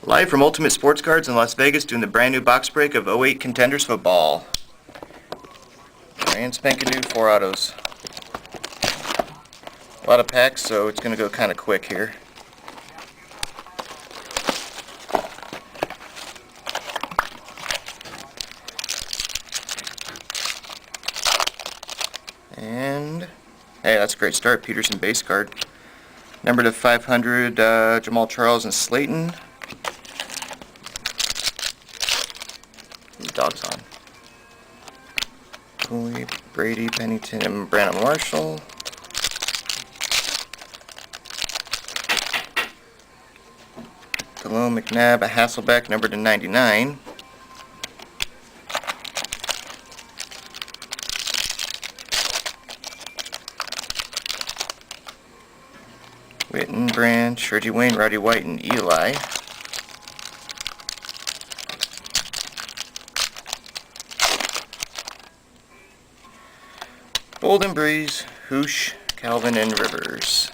Live from Ultimate Sports Cards in Las Vegas doing the brand new box break of '08 Contenders Football. Brand spanking new 4 autos. A lot of packs, so it's going to go kind of quick here. And, hey, that's a great start. Peterson base card. Number to 500, Jamal Charles and Slayton. Dogs on. Cooley, Brady, Pennington, and Brandon Marshall. Delone, McNabb, a Hasselbeck, number to 99. Witten, Branch, Reggie Wayne, Roddy White, and Eli. Bolden, Breeze, Hoosh, Calvin, and Rivers.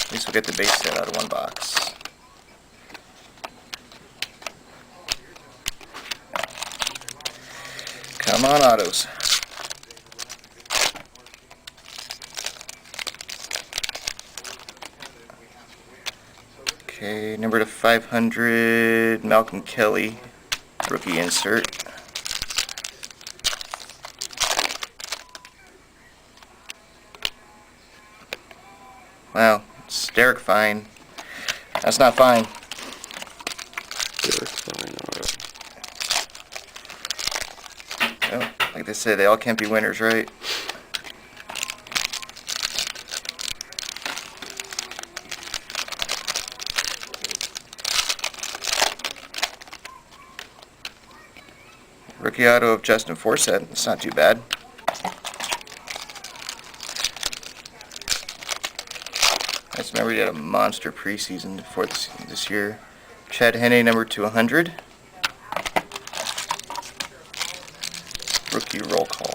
At least we'll get the base set out of one box. Come on, autos. Okay, number to 500, Malcolm Kelly, rookie insert. Wow, it's Derek Fine. That's not fine. Derek Fine auto. Oh, like they say, they all can't be winners, right? Rookie auto of Justin Forsett. It's not too bad. I just remember he had a monster preseason for this year. Chad Henne, number to 100. Rookie roll call.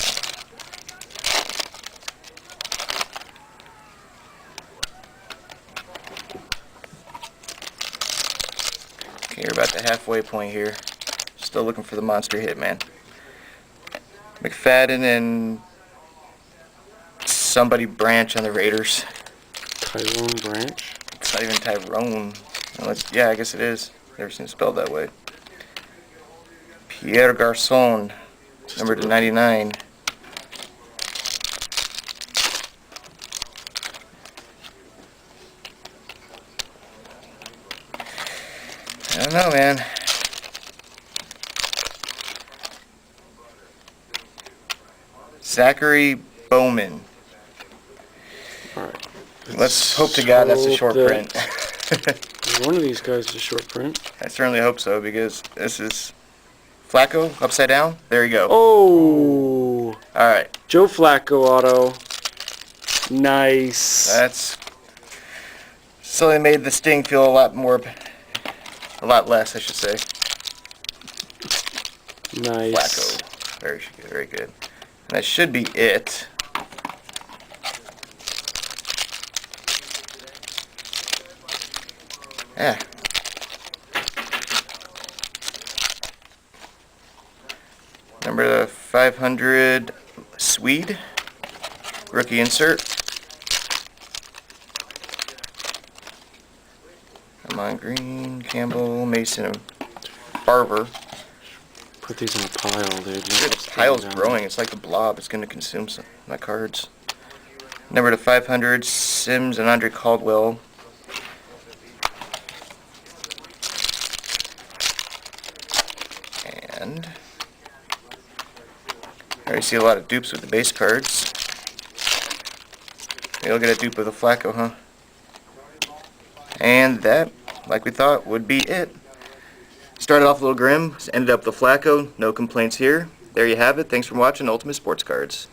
Okay, you're about the halfway point here. Still looking for the monster hit, man. McFadden and somebody Branch on the Raiders. Tyrone Branch? It's not even Tyrone. Unless, yeah, I guess it is. Never seen it spelled that way. Pierre Garçon, number to 99. I don't know, man. Zachary Bowman. Alright. Let's hope to God that's a short print. One of these guys is a short print. I certainly hope so, because this is Flacco, upside down. There you go. Oh! Alright. Joe Flacco auto. Nice. That's... So they made the sting feel a lot less, I should say. Nice. Flacco. Very good. And that should be it. Yeah. Number 500, Swede, rookie insert. Amon Green, Campbell, Mason, and Barber. Put these in a pile, dude. The pile's growing. It's like a blob. It's going to consume some of my cards. Number to 500, Sims and Andre Caldwell. And I already see a lot of dupes with the base cards. You'll get a dupe of the Flacco, huh? And that, like we thought, would be it. Started off a little grim, ended up the Flacco. No complaints here. There you have it. Thanks for watching Ultimate Sports Cards.